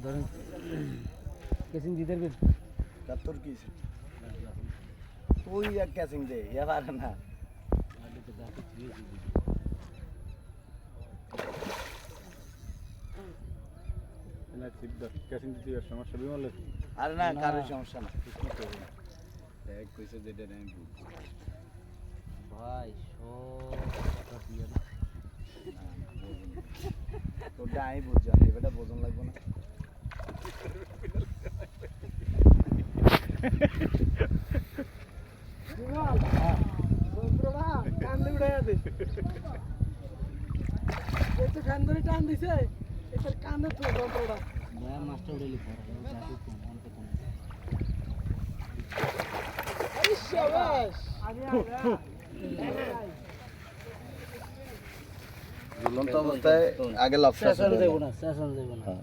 ধরেন কেসিং দিতে পারবেন তোর কি তুই এক ক্যাচিং দে এবার না ক্যাচিং দিতে সমস্যা বিমলের আরে না কারোর সমস্যা না এক কইছে যেটা আমি বুঝছি ভাই সব কথা দিয়ে না তোরটা আমি বুঝছি না এবারটা বোঝন লাগবে না কান্দে উড়ে আছে এই তো কান ধরে টান দিছে এটার কানে তো যন্ত্রটা ভাই মাস্টার উড়ে লিখো জাতি কোন অনেক কোন আরে শাবাশ ঝুলন্ত অবস্থায় আগে লক সেশন দেব না